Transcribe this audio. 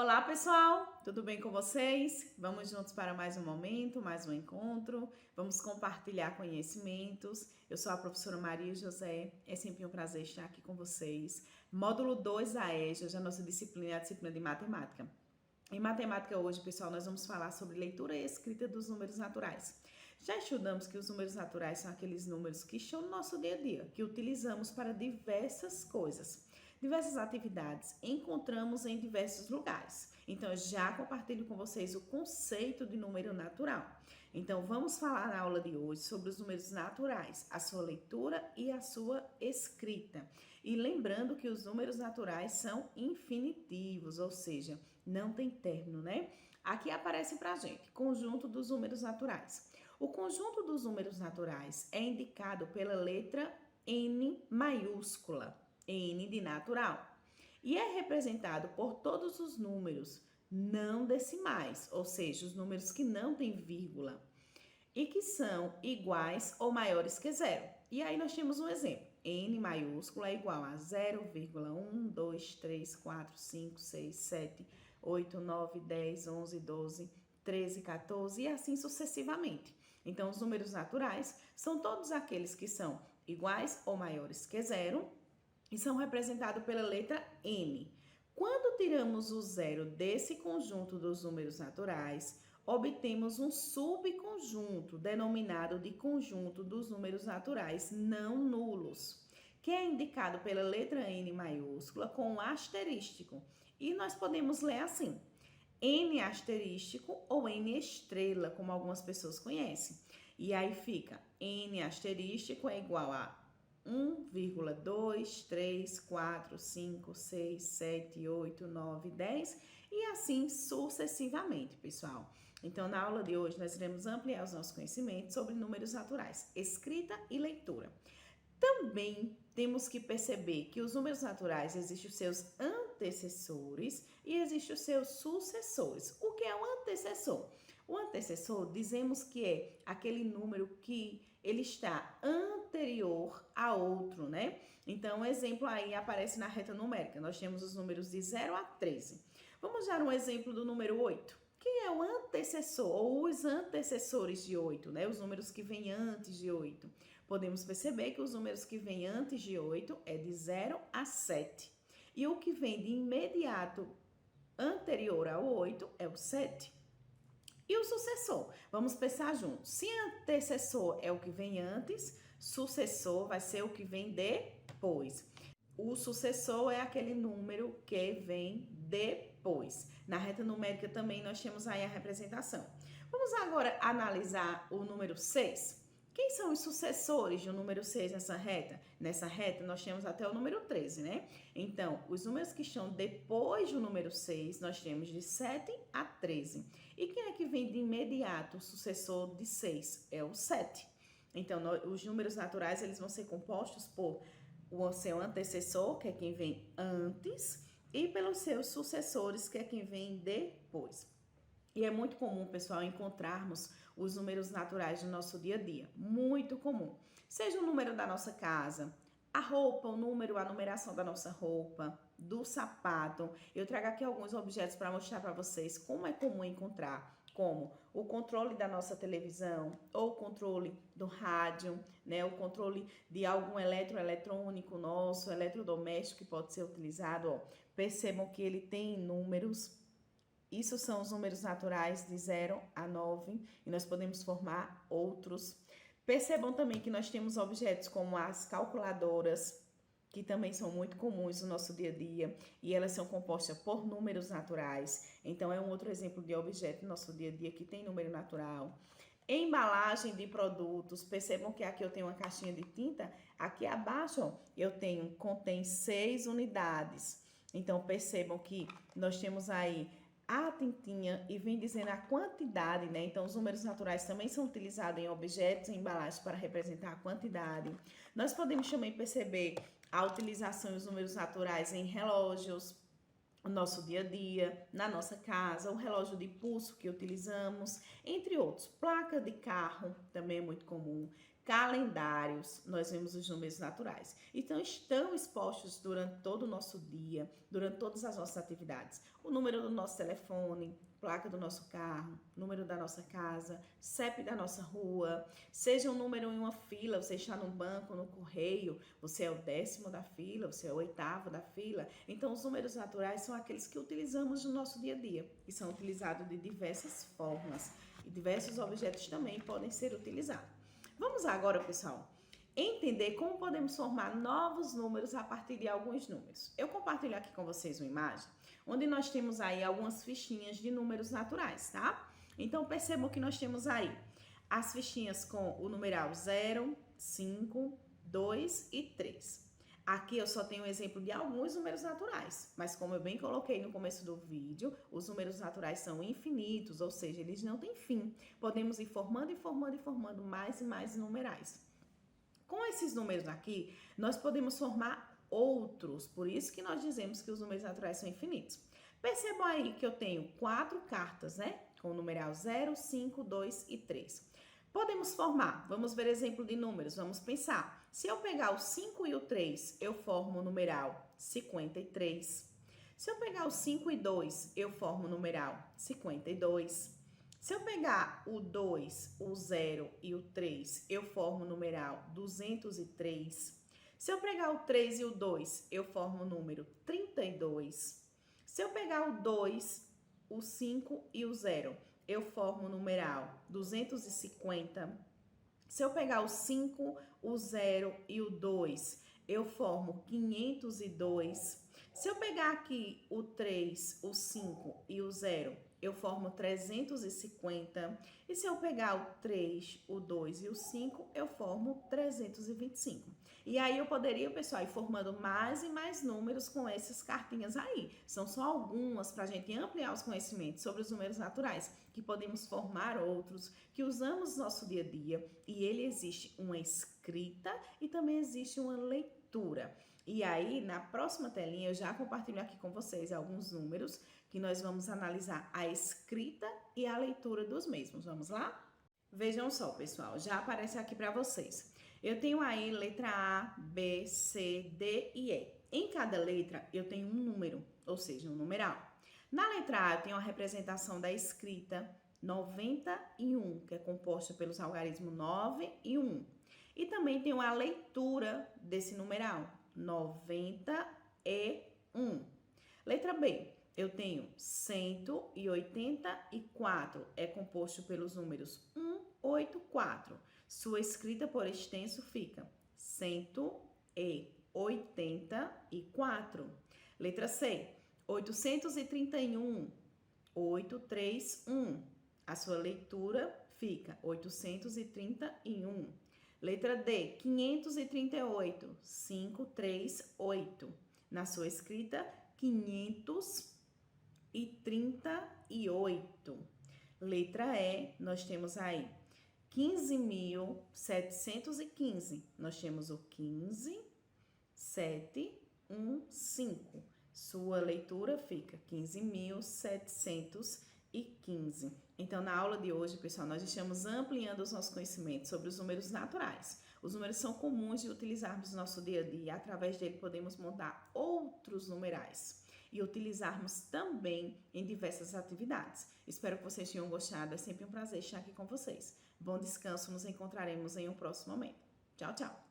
Olá, pessoal! Tudo bem com vocês? Vamos juntos para mais um momento, mais um encontro. Vamos compartilhar conhecimentos. Eu sou a professora Maria José. É sempre um prazer estar aqui com vocês. Módulo 2 da EJA, a nossa disciplina é a disciplina de matemática. Em matemática hoje, pessoal, nós vamos falar sobre leitura e escrita dos números naturais. Já estudamos que os números naturais são aqueles números que estão no nosso dia a dia, que utilizamos para diversas coisas. Diversas atividades encontramos em diversos lugares. Então, eu já compartilho com vocês o conceito de número natural. Então, vamos falar na aula de hoje sobre os números naturais, a sua leitura e a sua escrita. E lembrando que os números naturais são infinitivos, ou seja, não tem término, né? Aqui aparece pra gente, conjunto dos números naturais. O conjunto dos números naturais é indicado pela letra N maiúscula. N de natural, e é representado por todos os números não decimais, ou seja, os números que não têm vírgula, e que são iguais ou maiores que zero. E aí nós temos um exemplo, N maiúsculo é igual a 0,1, 2, 3, 4, 5, 6, 7, 8, 9, 10, 11, 12, 13, 14 e assim sucessivamente. Então, os números naturais são todos aqueles que são iguais ou maiores que zero, e são representados pela letra N. Quando tiramos o zero desse conjunto dos números naturais, obtemos um subconjunto denominado de conjunto dos números naturais não nulos, que é indicado pela letra N maiúscula com um asterístico. E nós podemos ler assim: N asterístico ou N estrela, como algumas pessoas conhecem. E aí fica N asterístico é igual a 1,2, 3, 4, 5, 6, 7, 8, 9, 10 e assim sucessivamente, pessoal. Então, na aula de hoje, nós iremos ampliar os nossos conhecimentos sobre números naturais, escrita e leitura. Também temos que perceber que os números naturais existem os seus antecessores e existem os seus sucessores. O que é um antecessor? O antecessor, dizemos que é aquele número que ele está anterior a outro, né? Então, um exemplo aí aparece na reta numérica. Nós temos os números de 0 a 13. Vamos dar um exemplo do número 8. Que é o antecessor, ou os antecessores de 8, né? Os números que vêm antes de 8. Podemos perceber que os números que vêm antes de 8 é de 0 a 7. E o que vem de imediato anterior ao 8 é o 7. E o sucessor? Vamos pensar juntos. Se antecessor é o que vem antes, sucessor vai ser o que vem depois. O sucessor é aquele número que vem depois. Na reta numérica também nós temos aí a representação. Vamos agora analisar o número 6. Quem são os sucessores do número 6 nessa reta? Nessa reta nós temos até o número 13, né? Então, os números que estão depois do número 6, nós temos de 7 a 13. E quem é que vem de imediato o sucessor de 6? É o 7. Então, os números naturais eles vão ser compostos por o seu antecessor, que é quem vem antes, e pelos seus sucessores, que é quem vem depois. E é muito comum, pessoal, encontrarmos os números naturais do nosso dia a dia. Muito comum. Seja o número da nossa casa, a roupa, o número, a numeração da nossa roupa, do sapato. Eu trago aqui alguns objetos para mostrar para vocês como é comum encontrar, como o controle da nossa televisão, ou o controle do rádio, né? O controle de algum eletroeletrônico nosso, eletrodoméstico que pode ser utilizado. Ó. Percebam que ele tem números. Isso são os números naturais de 0 a 9 e nós podemos formar outros. Percebam também que nós temos objetos como as calculadoras, que também são muito comuns no nosso dia a dia e elas são compostas por números naturais. Então, é um outro exemplo de objeto no nosso dia a dia que tem número natural. Embalagem de produtos, percebam que aqui eu tenho uma caixinha de tinta, aqui abaixo ó, contém 6 unidades. Então, percebam que nós temos aí a tintinha e vem dizendo a quantidade, né? Então, os números naturais também são utilizados em objetos e embalagens para representar a quantidade. Nós podemos também perceber a utilização dos números naturais em relógios, no nosso dia a dia, na nossa casa, o relógio de pulso que utilizamos, entre outros. Placa de carro também é muito comum. calendários, nós vemos os números naturais. Então, estão expostos durante todo o nosso dia, durante todas as nossas atividades. O número do nosso telefone, placa do nosso carro, número da nossa casa, CEP da nossa rua, seja um número em uma fila, você está no banco, no correio, você é o 10º da fila, você é o 8º da fila. Então, os números naturais são aqueles que utilizamos no nosso dia a dia e são utilizados de diversas formas e diversos objetos também podem ser utilizados. Vamos agora, pessoal, entender como podemos formar novos números a partir de alguns números. Eu compartilho aqui com vocês uma imagem onde nós temos aí algumas fichinhas de números naturais, tá? Então, percebam que nós temos aí as fichinhas com o numeral 0, 5, 2 e 3. Aqui eu só tenho um exemplo de alguns números naturais, mas como eu bem coloquei no começo do vídeo, os números naturais são infinitos, ou seja, eles não têm fim. Podemos ir formando e formando e formando mais e mais numerais. Com esses números aqui, nós podemos formar outros, por isso que nós dizemos que os números naturais são infinitos. Percebam aí que eu tenho 4 cartas, né? Com o numeral 0, 5, 2 e 3. Podemos formar, vamos ver exemplo de números, vamos pensar. Se eu pegar o 5 e o 3, eu formo o numeral 53. Se eu pegar o 5 e 2, eu formo o numeral 52. Se eu pegar o 2, o 0 e o 3, eu formo o numeral 203. Se eu pegar o 3 e o 2, eu formo o número 32. Se eu pegar o 2, o 5 e o 0, eu formo o numeral 250. Se eu pegar o 5, o 0 e o 2, eu formo 502. Se eu pegar aqui o 3, o 5 e o 0, eu formo 350. E se eu pegar o 3, o 2 e o 5, eu formo 325. E aí eu poderia, pessoal, ir formando mais e mais números com essas cartinhas aí. São só algumas para a gente ampliar os conhecimentos sobre os números naturais, que podemos formar outros, que usamos no nosso dia a dia. E ele existe uma escrita e também existe uma leitura. E aí, na próxima telinha, eu já compartilho aqui com vocês alguns números que nós vamos analisar a escrita e a leitura dos mesmos. Vamos lá? Vejam só, pessoal, já aparece aqui para vocês. Eu tenho aí letra A, B, C, D e E. Em cada letra, eu tenho um número, ou seja, um numeral. Na letra A, eu tenho a representação da escrita 91, que é composta pelos algarismos 9 e 1. E também tenho a leitura desse numeral, 91. Letra B, eu tenho 184, é composto pelos números 184. Sua escrita por extenso fica 184. Letra C, 831, 831. A sua leitura fica 831. Letra D, 538, 538. Na sua escrita, 538. Letra E, nós temos aí 15.715. Nós temos o 15715. Sua leitura fica 15.715. Então, na aula de hoje, pessoal, nós estamos ampliando os nossos conhecimentos sobre os números naturais. Os números são comuns de utilizarmos no nosso dia a dia. Através dele, podemos montar outros numerais e utilizarmos também em diversas atividades. Espero que vocês tenham gostado. É sempre um prazer estar aqui com vocês. Bom descanso. Nos encontraremos em um próximo momento. Tchau, tchau.